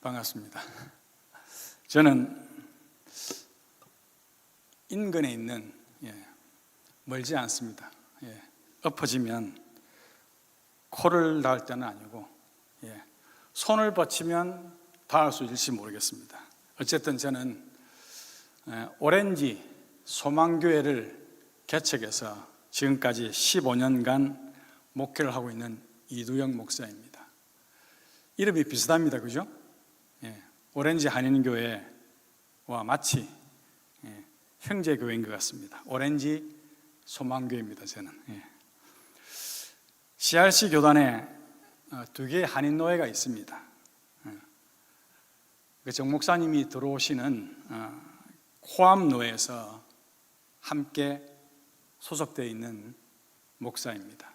반갑습니다. 저는 인근에 있는 멀지 않습니다. 엎어지면 코를 닿을 때는 아니고 손을 뻗치면 닿을 수 있을지 모르겠습니다. 어쨌든 저는 오렌지 소망교회를 개척해서 지금까지 15년간 목회를 하고 있는 이두영 목사입니다. 이름이 비슷합니다. 그죠? 오렌지 한인교회와 마치 형제교회인 것 같습니다. 오렌지 소망교회입니다. 저는 CRC 교단에 두 개의 한인노회가 있습니다. 정 목사님이 들어오시는 코암노회에서 함께 소속되어 있는 목사입니다.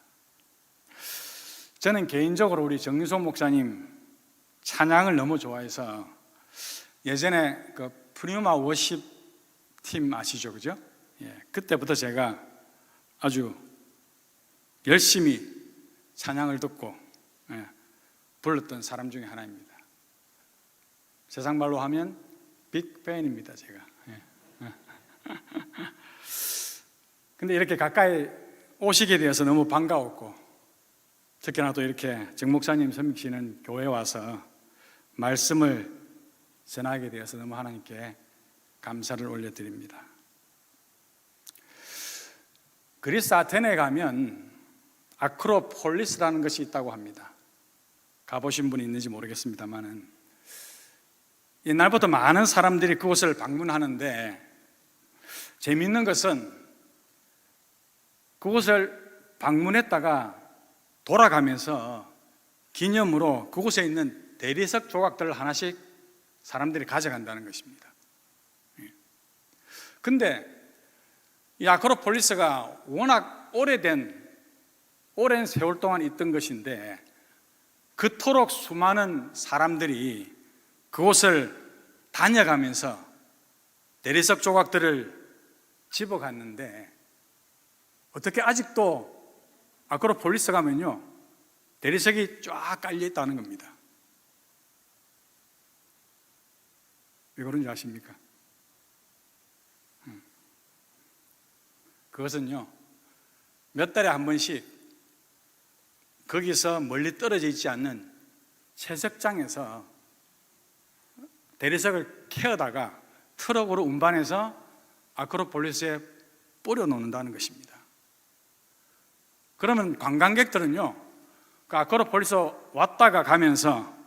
저는 개인적으로 우리 정유성 목사님 찬양을 너무 좋아해서 예전에 그 프리우마 워십 팀 아시죠? 그죠? 그때부터 제가 아주 열심히 찬양을 듣고 불렀던 사람 중에 하나입니다. 세상 말로 하면 빅팬입니다, 제가. 근데 이렇게 가까이 오시게 되어서 너무 반가웠고, 특히나 또 이렇게 정 목사님 섬기시는 교회에 와서 말씀을 전하게 되어서 너무 하나님께 감사를 올려드립니다. 그리스 아테네에 가면 아크로폴리스라는 것이 있다고 합니다. 가보신 분이 있는지 모르겠습니다만은 옛날부터 많은 사람들이 그곳을 방문하는데, 재미있는 것은 그곳을 방문했다가 돌아가면서 기념으로 그곳에 있는 대리석 조각들을 하나씩 사람들이 가져간다는 것입니다. 근데 이 아크로폴리스가 워낙 오랜 세월 동안 있던 것인데, 그토록 수많은 사람들이 그곳을 다녀가면서 대리석 조각들을 집어갔는데, 어떻게 아직도 아크로폴리스 가면요 대리석이 쫙 깔려 있다는 겁니다. 왜 그런지 아십니까? 그것은요 몇 달에 한 번씩 거기서 멀리 떨어져 있지 않는 채석장에서 대리석을 캐어다가 트럭으로 운반해서 아크로폴리스에 뿌려놓는다는 것입니다. 그러면 관광객들은요 그 아크로폴리스 왔다가 가면서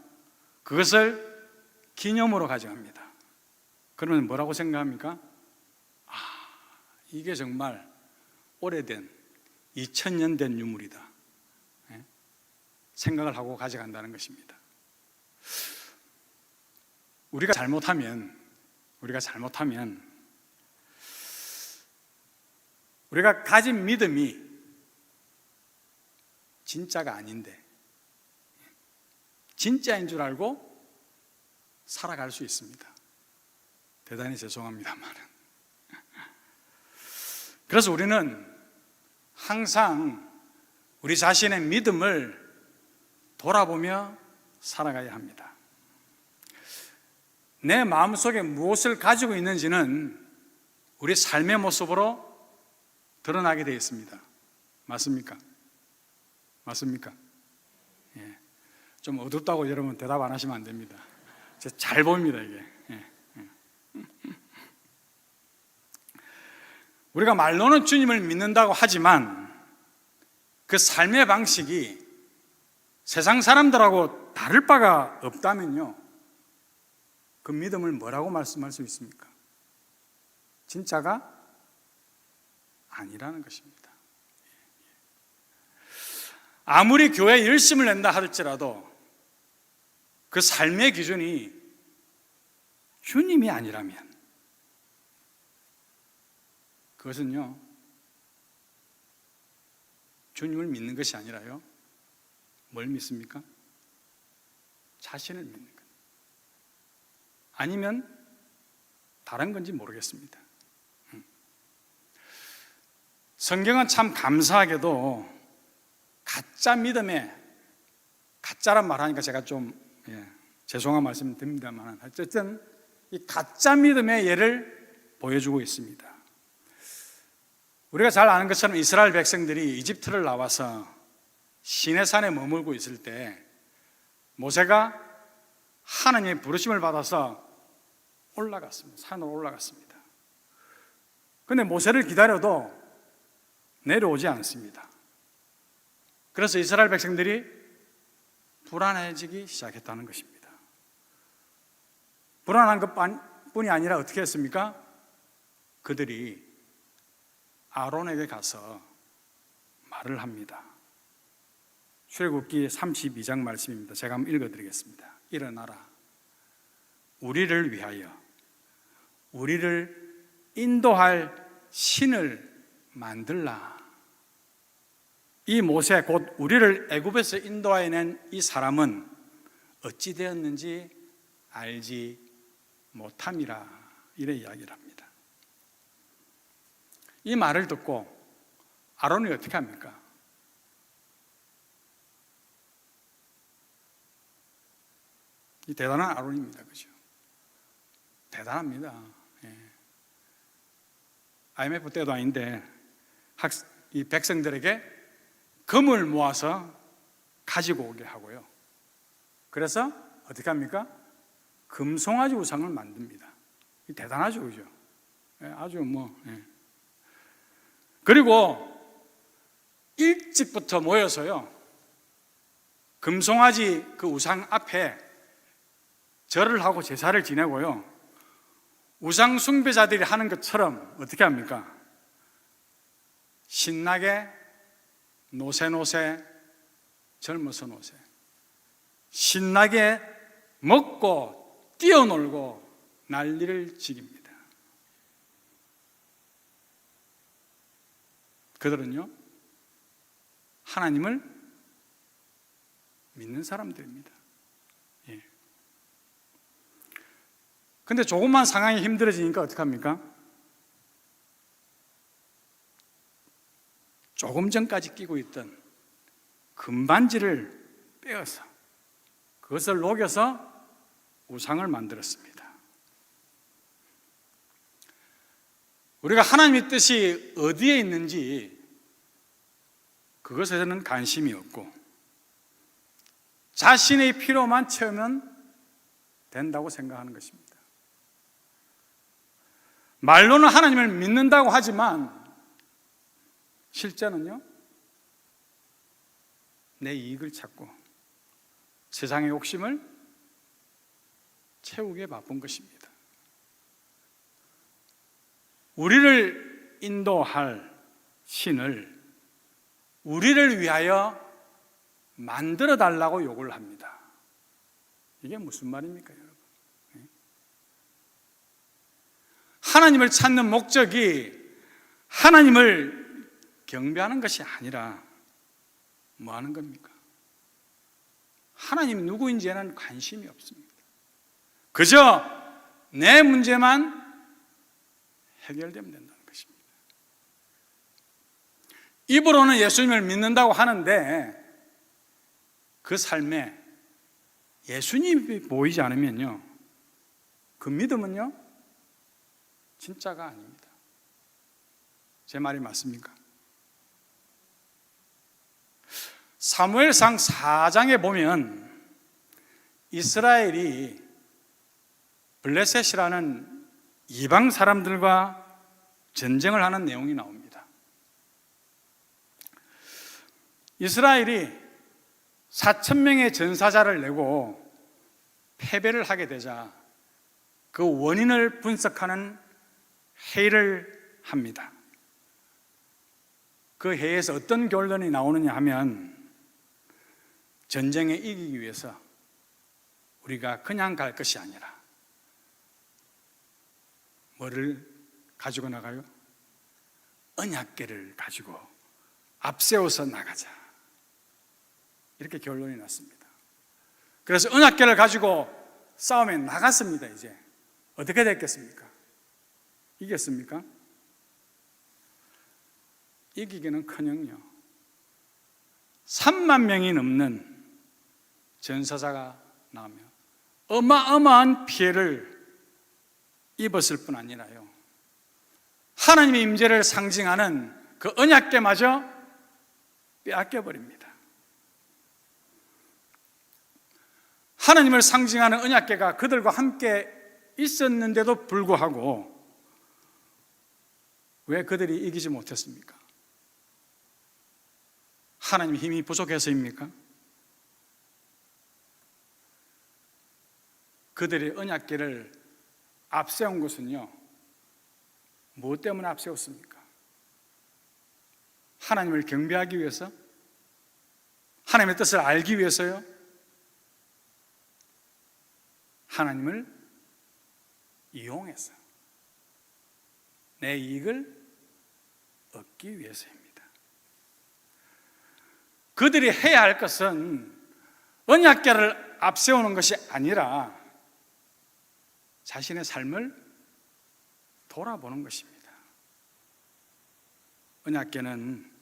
그것을 기념으로 가져갑니다. 그러면 뭐라고 생각합니까? 이게 정말 오래된 2000년 된 유물이다 생각을 하고 가져간다는 것입니다. 우리가 잘못하면 우리가 가진 믿음이 진짜가 아닌데 진짜인 줄 알고 살아갈 수 있습니다. 대단히 죄송합니다만. 그래서 우리는 항상 우리 자신의 믿음을 돌아보며 살아가야 합니다. 내 마음속에 무엇을 가지고 있는지는 우리 삶의 모습으로 드러나게 되어 있습니다. 맞습니까? 맞습니까? 좀 어둡다고 여러분 대답 안 하시면 안 됩니다. 제가 잘 보입니다, 이게. 우리가 말로는 주님을 믿는다고 하지만 그 삶의 방식이 세상 사람들하고 다를 바가 없다면요, 그 믿음을 뭐라고 말씀할 수 있습니까? 진짜가 아니라는 것입니다. 아무리 교회에 열심을 낸다 할지라도 그 삶의 기준이 주님이 아니라면 그것은요 주님을 믿는 것이 아니라요 뭘 믿습니까? 자신을 믿는 것. 아니면 다른 건지 모르겠습니다. 성경은 참 감사하게도 가짜 믿음에, 가짜란 말 하니까 제가 좀 죄송한 말씀 드립니다만 어쨌든 이 가짜 믿음의 예를 보여주고 있습니다. 우리가 잘 아는 것처럼 이스라엘 백성들이 이집트를 나와서 시내산에 머물고 있을 때 모세가 하나님의 부르심을 받아서 올라갔습니다. 산으로 올라갔습니다. 그런데 모세를 기다려도 내려오지 않습니다. 그래서 이스라엘 백성들이 불안해지기 시작했다는 것입니다. 불안한 것뿐이 아니라 어떻게 했습니까? 그들이 아론에게 가서 말을 합니다. 출애굽기 32장 말씀입니다. 제가 한번 읽어드리겠습니다. 일어나라, 우리를 위하여 우리를 인도할 신을 만들라. 이 모세 곧 우리를 애굽에서 인도해낸 이 사람은 어찌 되었는지 알지 못함이라. 이래 이야기를 합니다. 이 말을 듣고 아론이 어떻게 합니까? 이 대단한 아론입니다. 그죠? 대단합니다. 예. IMF 때도 아닌데 이 백성들에게 금을 모아서 가지고 오게 하고요. 그래서 어떻게 합니까? 금송아지 우상을 만듭니다. 대단하죠, 그죠? 예, 아주 예. 그리고 일찍부터 모여서요, 금송아지 그 우상 앞에 절을 하고 제사를 지내고요, 우상 숭배자들이 하는 것처럼 어떻게 합니까? 신나게 노세노세, 젊어서 노세, 신나게 먹고 뛰어놀고 난리를 지깁니다. 그들은요, 하나님을 믿는 사람들입니다. 예. 근데 조금만 상황이 힘들어지니까 어떡합니까? 조금 전까지 끼고 있던 금반지를 빼어서 그것을 녹여서 우상을 만들었습니다. 우리가 하나님의 뜻이 어디에 있는지 그것에는 관심이 없고 자신의 필요만 채우면 된다고 생각하는 것입니다. 말로는 하나님을 믿는다고 하지만 실제는요, 내 이익을 찾고 세상의 욕심을 채우기에 바쁜 것입니다. 우리를 인도할 신을 우리를 위하여 만들어 달라고 요구를 합니다. 이게 무슨 말입니까, 여러분? 하나님을 찾는 목적이 하나님을 경배하는 것이 아니라 뭐 하는 겁니까? 하나님이 누구인지에는 관심이 없습니다. 그저 내 문제만 해결되면 된다는 것입니다. 입으로는 예수님을 믿는다고 하는데 그 삶에 예수님이 보이지 않으면요, 그 믿음은요, 진짜가 아닙니다. 제 말이 맞습니까? 사무엘상 4장에 보면 이스라엘이 블레셋이라는 이방 사람들과 전쟁을 하는 내용이 나옵니다. 이스라엘이 4,000명의 전사자를 내고 패배를 하게 되자 그 원인을 분석하는 회의를 합니다. 그 회의에서 어떤 결론이 나오느냐 하면 전쟁에 이기기 위해서 우리가 그냥 갈 것이 아니라 뭐를 가지고 나가요? 언약궤를 가지고 앞세워서 나가자. 이렇게 결론이 났습니다. 그래서 언약궤를 가지고 싸움에 나갔습니다. 이제 어떻게 됐겠습니까? 이겼습니까? 이기기는커녕요, 3만 명이 넘는 전사자가 나오며 어마어마한 피해를 입었을 뿐 아니라요, 하나님의 임재를 상징하는 그 언약궤마저 빼앗겨버립니다. 하나님을 상징하는 언약궤가 그들과 함께 있었는데도 불구하고 왜 그들이 이기지 못했습니까? 하나님의 힘이 부족해서입니까? 그들이 언약궤를 앞세운 것은요, 무엇 때문에 앞세웠습니까? 하나님을 경배하기 위해서? 하나님의 뜻을 알기 위해서요? 하나님을 이용해서 내 이익을 얻기 위해서입니다. 그들이 해야 할 것은 언약궤를 앞세우는 것이 아니라 자신의 삶을 돌아보는 것입니다. 언약궤는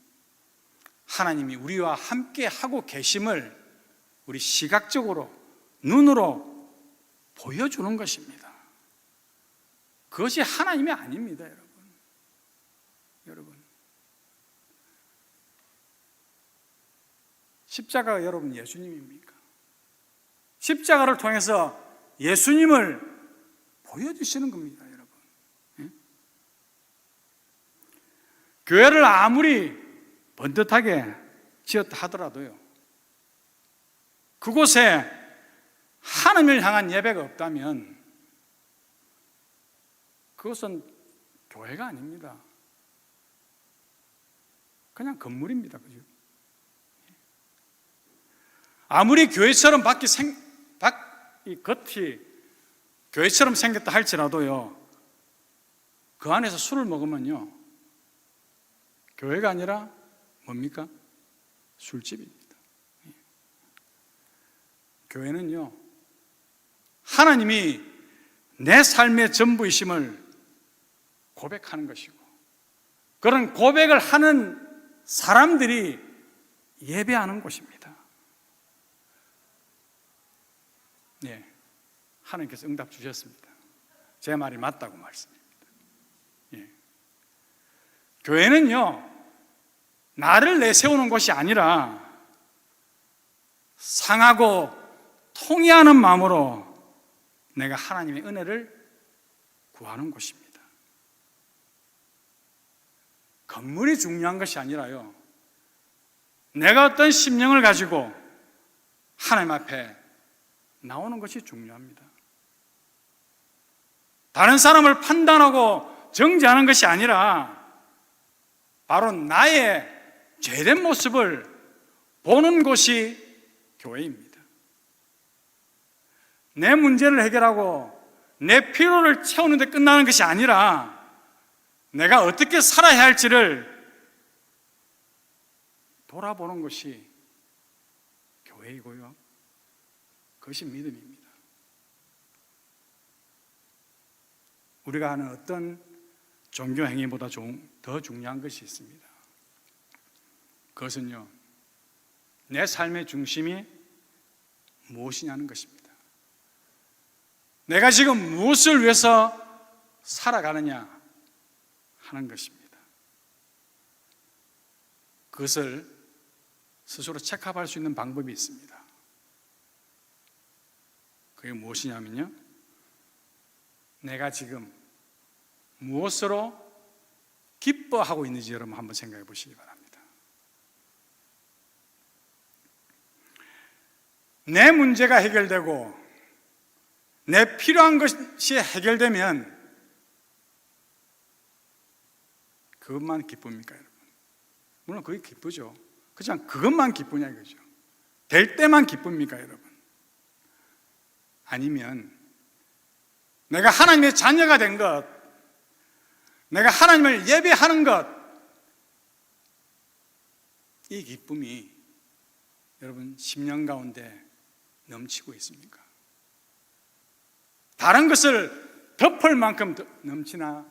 하나님이 우리와 함께 하고 계심을 우리 시각적으로, 눈으로 보여주는 것입니다. 그것이 하나님이 아닙니다, 여러분. 십자가가 여러분 예수님입니까? 십자가를 통해서 예수님을 보여주시는 겁니다, 여러분. 예? 교회를 아무리 번듯하게 지었다 하더라도요, 그곳에 하나님을 향한 예배가 없다면 그것은 교회가 아닙니다. 그냥 건물입니다. 그죠? 아무리 교회처럼 이 겉이 교회처럼 생겼다 할지라도요, 그 안에서 술을 먹으면요, 교회가 아니라 뭡니까? 술집입니다. 교회는요, 하나님이 내 삶의 전부이심을 고백하는 것이고, 그런 고백을 하는 사람들이 예배하는 곳입니다. 네, 하나님께서 응답 주셨습니다. 제 말이 맞다고 말씀입니다. 예. 교회는요, 나를 내세우는 것이 아니라 상하고 통회하는 마음으로 내가 하나님의 은혜를 구하는 곳입니다. 건물이 중요한 것이 아니라요, 내가 어떤 심령을 가지고 하나님 앞에 나오는 것이 중요합니다. 다른 사람을 판단하고 정죄하는 것이 아니라 바로 나의 죄된 모습을 보는 곳이 교회입니다. 내 문제를 해결하고 내 필요를 채우는 데 끝나는 것이 아니라 내가 어떻게 살아야 할지를 돌아보는 것이 교회이고요, 그것이 믿음입니다. 우리가 하는 어떤 종교 행위보다 더 중요한 것이 있습니다. 그것은요, 내 삶의 중심이 무엇이냐는 것입니다. 내가 지금 무엇을 위해서 살아가느냐 하는 것입니다. 그것을 스스로 체크할 수 있는 방법이 있습니다. 그게 무엇이냐면요, 내가 지금 무엇으로 기뻐하고 있는지 여러분 한번 생각해 보시기 바랍니다. 내 문제가 해결되고 내 필요한 것이 해결되면 그것만 기쁩니까, 여러분? 물론 그게 기쁘죠. 그냥 그것만 기쁘냐 이거죠. 될 때만 기쁩니까, 여러분? 아니면 내가 하나님의 자녀가 된 것, 내가 하나님을 예배하는 것, 이 기쁨이 여러분 심령 가운데 넘치고 있습니까? 다른 것을 덮을 만큼 넘치나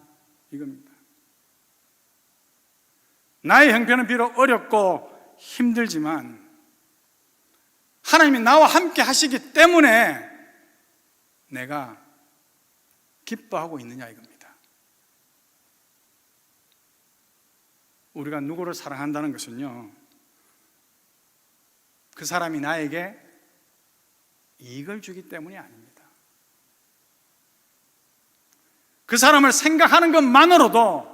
이겁니다. 나의 형편은 비록 어렵고 힘들지만 하나님이 나와 함께 하시기 때문에 내가 기뻐하고 있느냐 이겁니다. 우리가 누구를 사랑한다는 것은요, 그 사람이 나에게 이익을 주기 때문이 아닙니다. 그 사람을 생각하는 것만으로도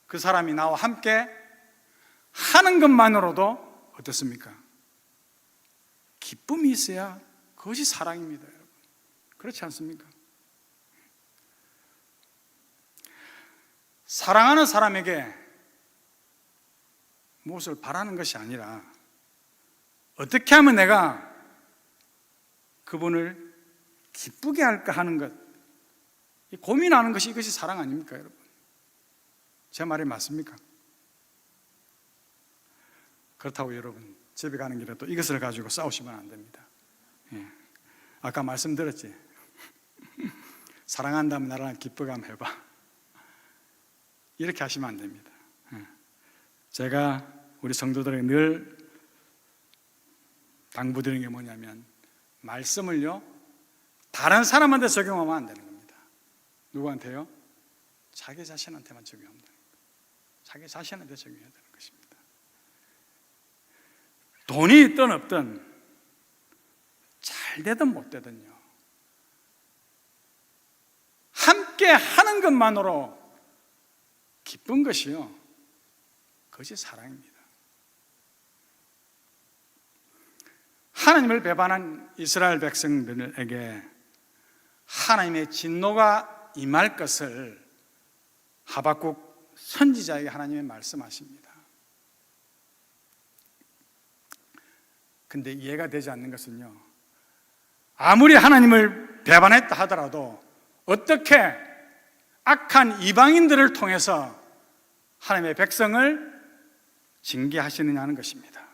그 사람이 나와 함께 하는 것만으로도 어떻습니까? 기쁨이 있어야 그것이 사랑입니다, 여러분. 그렇지 않습니까? 사랑하는 사람에게 무엇을 바라는 것이 아니라 어떻게 하면 내가 그분을 기쁘게 할까 하는 것, 고민하는 것이 이것이 사랑 아닙니까, 여러분? 제 말이 맞습니까? 그렇다고 여러분 집에 가는 길에 또 이것을 가지고 싸우시면 안 됩니다. 예. 아까 말씀드렸지. 사랑한다면 나랑 기쁘게 한번 해봐. 이렇게 하시면 안 됩니다. 예. 제가 우리 성도들에게 늘 당부드리는 게 뭐냐면, 말씀을요 다른 사람한테 적용하면 안 되는 겁니다. 누구한테요? 자기 자신한테만 적용하면 되는 거예요. 자기 자신한테 적용해야 되는 것입니다. 돈이 있든 없든, 잘 되든 못 되든요, 함께 하는 것만으로 기쁜 것이요, 그것이 사랑입니다. 하나님을 배반한 이스라엘 백성들에게 하나님의 진노가 임할 것을 하박국 선지자에게 하나님이 말씀하십니다. 근데 이해가 되지 않는 것은요, 아무리 하나님을 배반했다 하더라도 어떻게 악한 이방인들을 통해서 하나님의 백성을 징계하시느냐 하는 것입니다.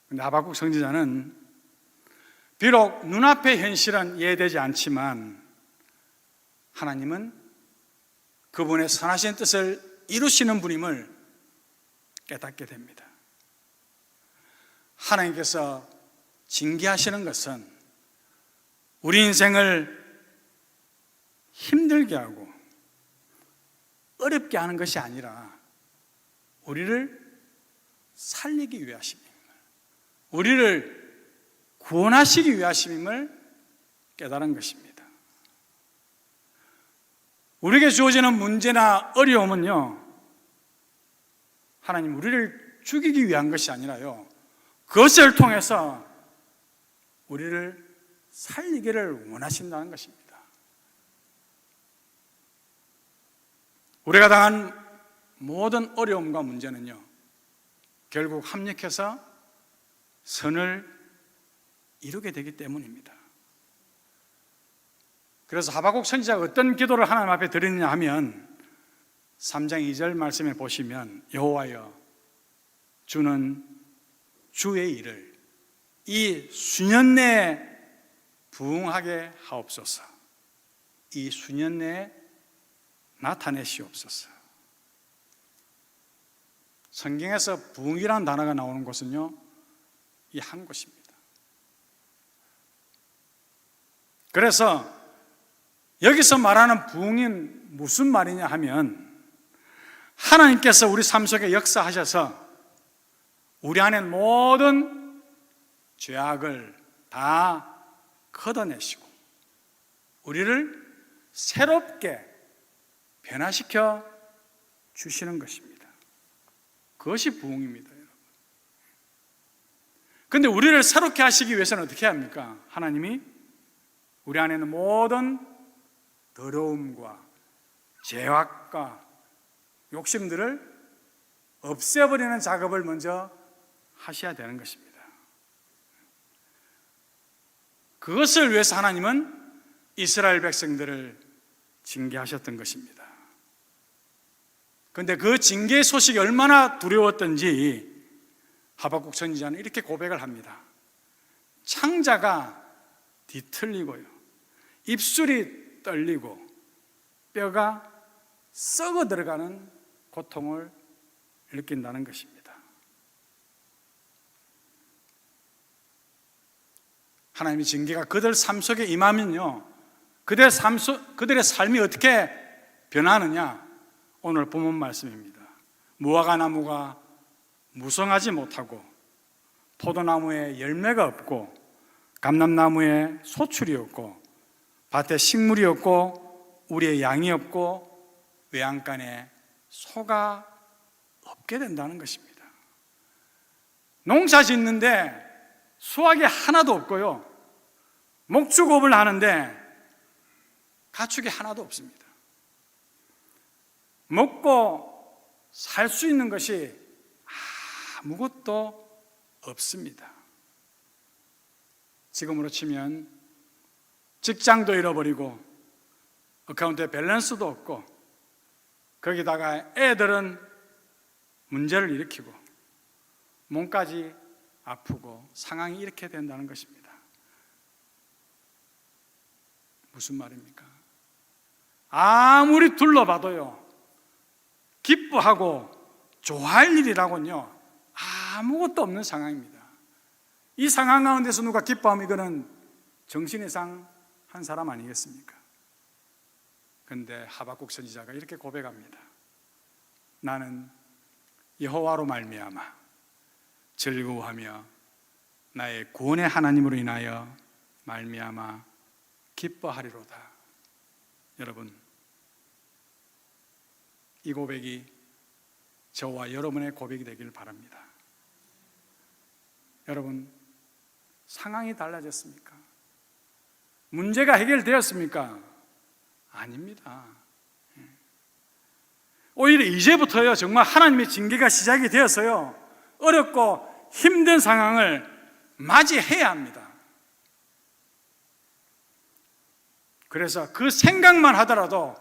근데 하박국 선지자는 비록 눈앞의 현실은 이해되지 않지만 하나님은 그분의 선하신 뜻을 이루시는 분임을 깨닫게 됩니다. 하나님께서 징계하시는 것은 우리 인생을 힘들게 하고 어렵게 하는 것이 아니라 우리를 살리기 위하심입니다. 우리를 구원하시기 위하심임을 깨달은 것입니다. 우리에게 주어지는 문제나 어려움은요, 하나님 우리를 죽이기 위한 것이 아니라요, 그것을 통해서 우리를 살리기를 원하신다는 것입니다. 우리가 당한 모든 어려움과 문제는요, 결국 합력해서 선을 이루게 되기 때문입니다. 그래서 하박국 선지자가 어떤 기도를 하나님 앞에 드리느냐 하면 3장 2절 말씀에 보시면, 여호와여 주는 주의 일을 이 수년 내에 부응하게 하옵소서. 이 수년 내에 나타내시옵소서. 성경에서 부응이라는 단어가 나오는 곳은요, 이 한 곳입니다. 그래서 여기서 말하는 부응은 무슨 말이냐 하면, 하나님께서 우리 삶 속에 역사하셔서 우리 안에 모든 죄악을 다 걷어내시고 우리를 새롭게 변화시켜 주시는 것입니다. 그것이 부흥입니다, 여러분. 그런데 우리를 새롭게 하시기 위해서는 어떻게 해야 합니까? 하나님이 우리 안에 있는 모든 더러움과 죄악과 욕심들을 없애버리는 작업을 먼저 하셔야 되는 것입니다. 그것을 위해서 하나님은 이스라엘 백성들을 징계하셨던 것입니다. 그런데 그 징계의 소식이 얼마나 두려웠던지 하박국 선지자는 이렇게 고백을 합니다. 창자가 뒤틀리고요, 입술이 떨리고 뼈가 썩어 들어가는 고통을 느낀다는 것입니다. 하나님의 징계가 그들 삶 속에 임하면요, 그들의 삶이 어떻게 변하느냐, 오늘 본문 말씀입니다. 무화과 나무가 무성하지 못하고 포도나무에 열매가 없고 감람나무에 소출이 없고 밭에 식물이 없고 우리의 양이 없고 외양간에 소가 없게 된다는 것입니다. 농사 짓는데 수확이 하나도 없고요, 목축업을 하는데 가축이 하나도 없습니다. 먹고 살 수 있는 것이 아무것도 없습니다. 지금으로 치면 직장도 잃어버리고 어카운트에 밸런스도 없고 거기다가 애들은 문제를 일으키고 몸까지 아프고 상황이 이렇게 된다는 것입니다. 무슨 말입니까? 아무리 둘러봐도요, 기뻐하고 좋아할 일이라고는요 아무것도 없는 상황입니다. 이 상황 가운데서 누가 기뻐하면 이거는 정신 이상 한 사람 아니겠습니까? 그런데 하박국 선지자가 이렇게 고백합니다. 나는 여호와로 말미암아 즐거워하며 나의 구원의 하나님으로 인하여 말미암아 기뻐하리로다. 여러분, 이 고백이 저와 여러분의 고백이 되기를 바랍니다. 여러분, 상황이 달라졌습니까? 문제가 해결되었습니까? 아닙니다. 오히려 이제부터요, 정말 하나님의 징계가 시작이 되어서요, 어렵고 힘든 상황을 맞이해야 합니다. 그래서 그 생각만 하더라도,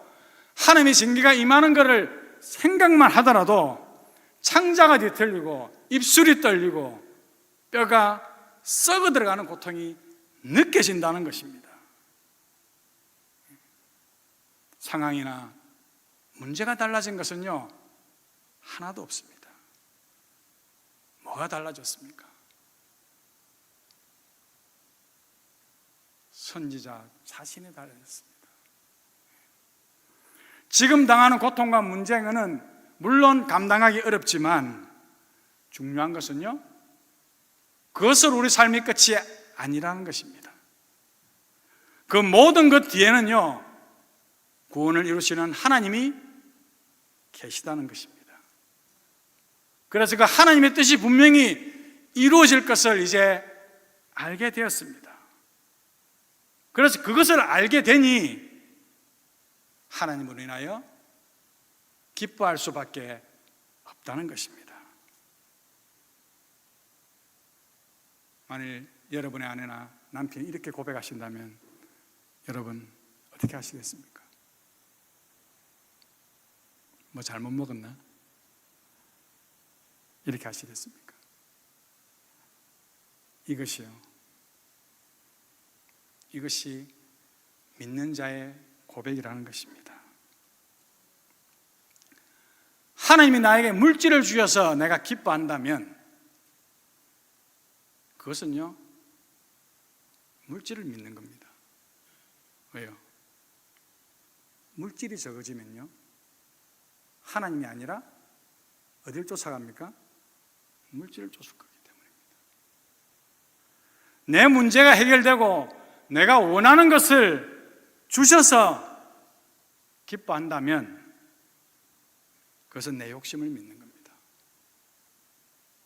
하나님의 징계가 임하는 것을 생각만 하더라도 창자가 뒤틀리고 입술이 떨리고 뼈가 썩어 들어가는 고통이 느껴진다는 것입니다. 상황이나 문제가 달라진 것은요 하나도 없습니다. 뭐가 달라졌습니까? 선지자 자신이 달라졌습니다. 지금 당하는 고통과 문제는 물론 감당하기 어렵지만 중요한 것은요, 그것을 우리 삶의 끝이 아니라는 것입니다. 그 모든 것 뒤에는요 구원을 이루시는 하나님이 계시다는 것입니다. 그래서 그 하나님의 뜻이 분명히 이루어질 것을 이제 알게 되었습니다. 그래서 그것을 알게 되니 하나님으로 인하여 기뻐할 수밖에 없다는 것입니다. 만일 여러분의 아내나 남편이 이렇게 고백하신다면 여러분 어떻게 하시겠습니까? 뭐 잘못 먹었나? 이렇게 하시겠습니까? 이것이 믿는 자의 고백이라는 것입니다. 하나님이 나에게 물질을 주셔서 내가 기뻐한다면 그것은요 물질을 믿는 겁니다. 왜요? 물질이 적어지면요 하나님이 아니라 어딜 쫓아갑니까? 물질을 쫓아가기 때문입니다. 내 문제가 해결되고 내가 원하는 것을 주셔서 기뻐한다면 그것은 내 욕심을 믿는 겁니다.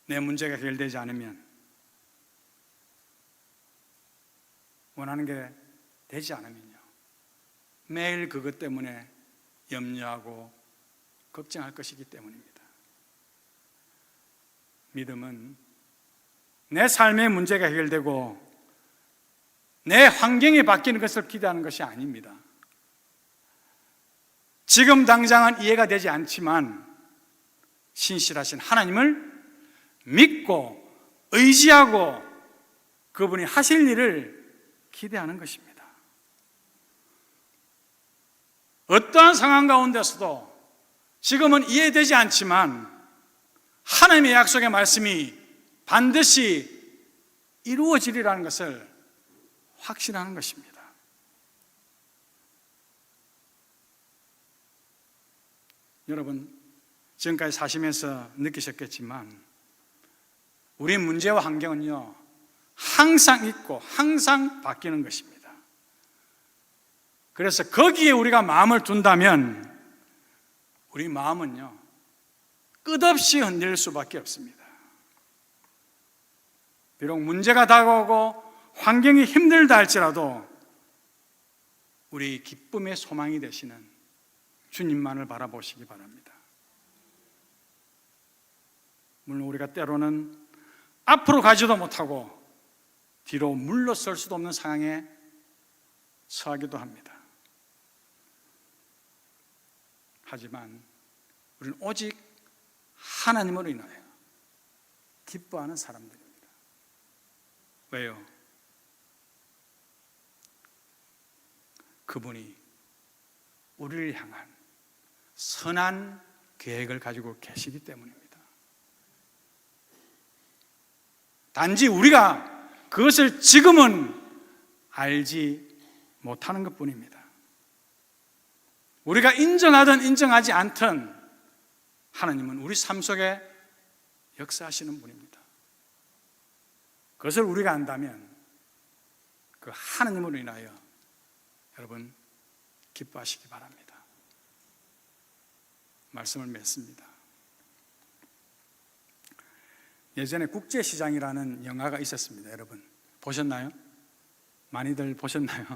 내 문제가 해결되지 않으면, 원하는 게 되지 않으면요 매일 그것 때문에 염려하고 걱정할 것이기 때문입니다. 믿음은 내 삶의 문제가 해결되고 내 환경이 바뀌는 것을 기대하는 것이 아닙니다. 지금 당장은 이해가 되지 않지만 신실하신 하나님을 믿고 의지하고 그분이 하실 일을 기대하는 것입니다. 어떠한 상황 가운데서도 지금은 이해되지 않지만 하나님의 약속의 말씀이 반드시 이루어지리라는 것을 확신하는 것입니다. 여러분, 지금까지 사시면서 느끼셨겠지만 우리 문제와 환경은요, 항상 있고 항상 바뀌는 것입니다. 그래서 거기에 우리가 마음을 둔다면 우리 마음은요, 끝없이 흔들릴 수밖에 없습니다. 비록 문제가 다가오고 환경이 힘들다 할지라도 우리 기쁨의 소망이 되시는 주님만을 바라보시기 바랍니다. 물론 우리가 때로는 앞으로 가지도 못하고 뒤로 물러설 수도 없는 상황에 처하기도 합니다. 하지만 우리는 오직 하나님으로 인하여 기뻐하는 사람들입니다. 왜요? 그분이 우리를 향한 선한 계획을 가지고 계시기 때문입니다. 단지 우리가 그것을 지금은 알지 못하는 것뿐입니다. 우리가 인정하든 인정하지 않든 하나님은 우리 삶 속에 역사하시는 분입니다. 그것을 우리가 안다면 그 하나님으로 인하여 여러분 기뻐하시기 바랍니다. 말씀을 맺습니다. 예전에 국제시장이라는 영화가 있었습니다. 여러분 보셨나요? 많이들 보셨나요?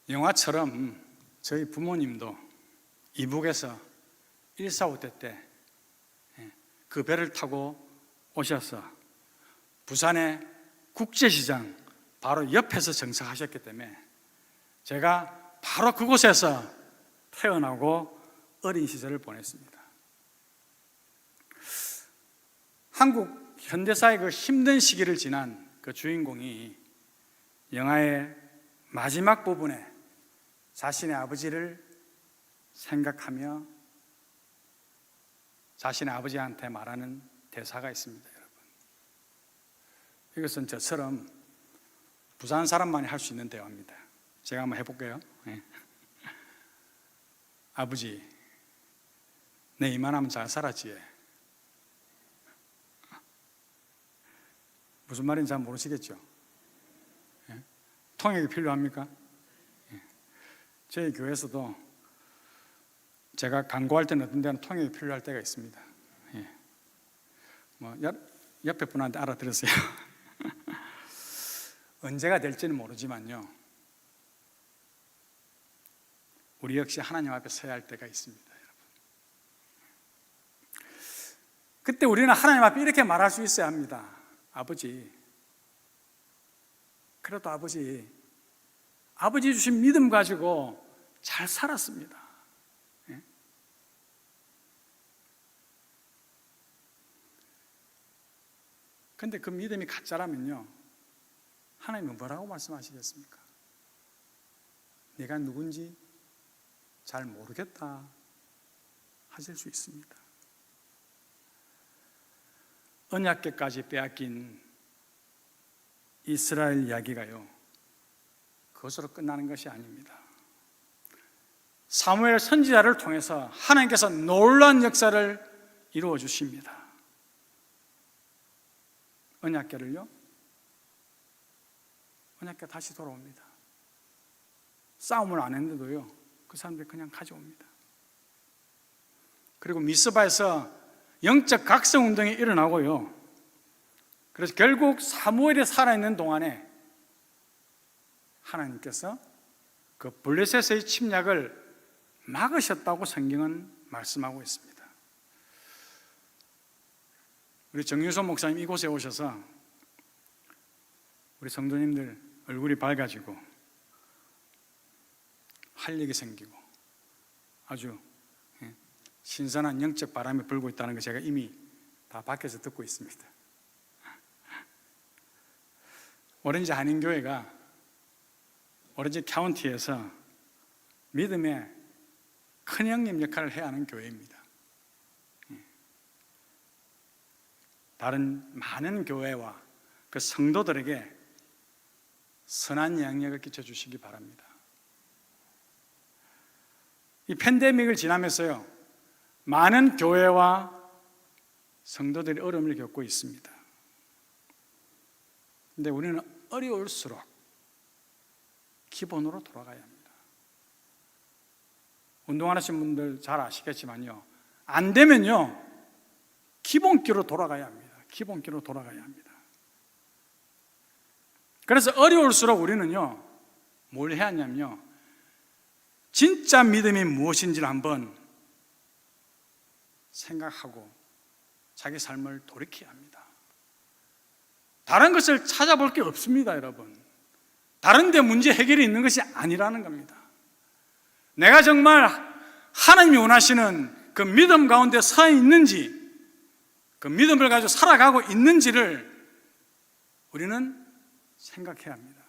영화처럼 저희 부모님도 이북에서 145대 때 그 배를 타고 오셔서 부산의 국제시장 바로 옆에서 정착하셨기 때문에 제가 바로 그곳에서 태어나고 어린 시절을 보냈습니다. 한국 현대사의 그 힘든 시기를 지난 그 주인공이 영화의 마지막 부분에 자신의 아버지를 생각하며 자신의 아버지한테 말하는 대사가 있습니다. 여러분, 이것은 저처럼 부산 사람만이 할 수 있는 대화입니다. 제가 한번 해볼게요. 네. 아버지, 내 이만하면 잘 살았지? 무슨 말인지 잘 모르시겠죠? 예? 통역이 필요합니까? 예. 저희 교회에서도 제가 강구할 때는 어떤 데는 통역이 필요할 때가 있습니다. 예. 뭐 옆에 분한테 알아들으세요. 언제가 될지는 모르지만요, 우리 역시 하나님 앞에 서야 할 때가 있습니다. 여러분. 그때 우리는 하나님 앞에 이렇게 말할 수 있어야 합니다. 아버지, 그래도 아버지 주신 믿음 가지고 잘 살았습니다. 예? 근데 그 믿음이 가짜라면요, 하나님은 뭐라고 말씀하시겠습니까? 내가 누군지 잘 모르겠다 하실 수 있습니다. 언약궤까지 빼앗긴 이스라엘 이야기가요, 그것으로 끝나는 것이 아닙니다. 사무엘 선지자를 통해서 하나님께서 놀라운 역사를 이루어 주십니다. 언약궤를요, 언약궤 다시 돌아옵니다. 싸움을 안 했는데도요, 그 사람들이 그냥 가져옵니다. 그리고 미스바에서 영적 각성 운동이 일어나고요, 그래서 결국 사무엘이 살아있는 동안에 하나님께서 그 블레셋의 침략을 막으셨다고 성경은 말씀하고 있습니다. 우리 정유선 목사님 이곳에 오셔서 우리 성도님들 얼굴이 밝아지고 활력이 생기고 아주 신선한 영적 바람이 불고 있다는 거 제가 이미 다 밖에서 듣고 있습니다. 오렌지 한인교회가 오렌지 카운티에서 믿음의 큰 형님 역할을 해야 하는 교회입니다. 다른 많은 교회와 그 성도들에게 선한 영향력을 끼쳐주시기 바랍니다. 이 팬데믹을 지나면서요, 많은 교회와 성도들이 어려움을 겪고 있습니다. 근데 우리는 어려울수록 기본으로 돌아가야 합니다. 운동하시는 분들 잘 아시겠지만요, 안 되면요 기본기로 돌아가야 합니다. 기본기로 돌아가야 합니다. 그래서 어려울수록 우리는요 뭘 해야 하냐면요, 진짜 믿음이 무엇인지를 한번 생각하고 자기 삶을 돌이켜야 합니다. 다른 것을 찾아볼 게 없습니다, 여러분. 다른 데 문제 해결이 있는 것이 아니라는 겁니다. 내가 정말 하나님이 원하시는 그 믿음 가운데 서 있는지, 그 믿음을 가지고 살아가고 있는지를 우리는 생각해야 합니다.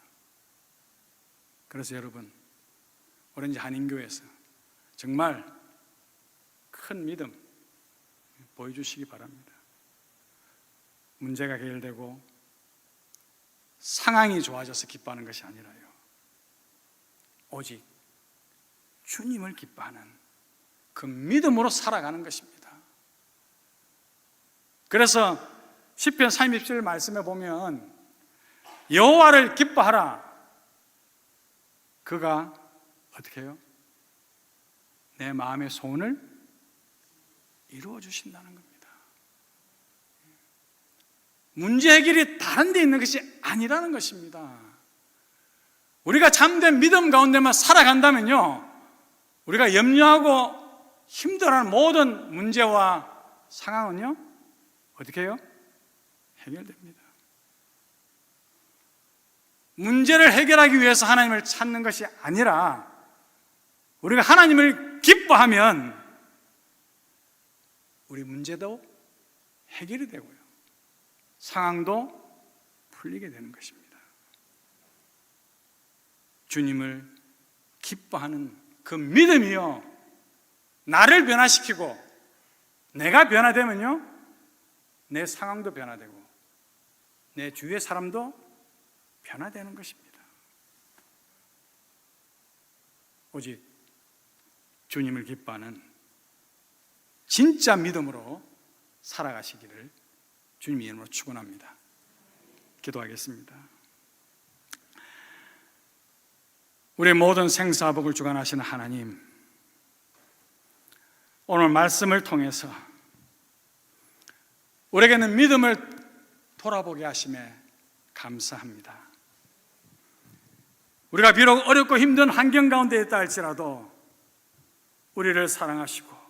그래서 여러분, 오렌지 한인교회에서 정말 큰 믿음 보여주시기 바랍니다. 문제가 해결되고 상황이 좋아져서 기뻐하는 것이 아니라요, 오직 주님을 기뻐하는 그 믿음으로 살아가는 것입니다. 그래서 시편 37 말씀에 보면 여호와를 기뻐하라, 그가 어떻게 해요? 내 마음의 소원을 이루어 주신다는 겁니다. 문제 해결이 다른 데 있는 것이 아니라는 것입니다. 우리가 참된 믿음 가운데만 살아간다면요, 우리가 염려하고 힘들어하는 모든 문제와 상황은요 어떻게 해요? 해결됩니다. 문제를 해결하기 위해서 하나님을 찾는 것이 아니라 우리가 하나님을 기뻐하면 우리 문제도 해결이 되고요, 상황도 풀리게 되는 것입니다. 주님을 기뻐하는 그 믿음이요, 나를 변화시키고 내가 변화되면요 내 상황도 변화되고 내 주위의 사람도 변화되는 것입니다. 오직 주님을 기뻐하는 진짜 믿음으로 살아가시기를 주님 이름으로 축원합니다. 기도하겠습니다. 우리의 모든 생사복을 주관하시는 하나님, 오늘 말씀을 통해서 우리에게는 믿음을 돌아보게 하심에 감사합니다. 우리가 비록 어렵고 힘든 환경 가운데 있다 할지라도 우리를 사랑하시고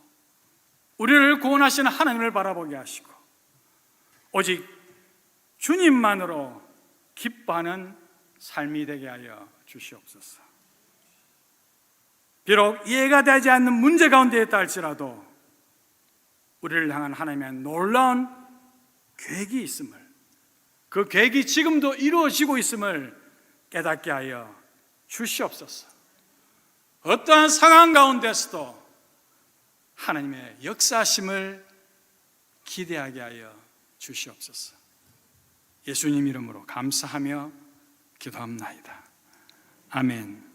우리를 구원하시는 하나님을 바라보게 하시고 오직 주님만으로 기뻐하는 삶이 되게 하여 주시옵소서. 비록 이해가 되지 않는 문제 가운데 있다 할지라도 우리를 향한 하나님의 놀라운 계획이 있음을, 그 계획이 지금도 이루어지고 있음을 깨닫게 하여 주시옵소서. 어떠한 상황 가운데서도 하나님의 역사하심을 기대하게 하여 주시옵소서. 예수님 이름으로 감사하며 기도합나이다. 아멘.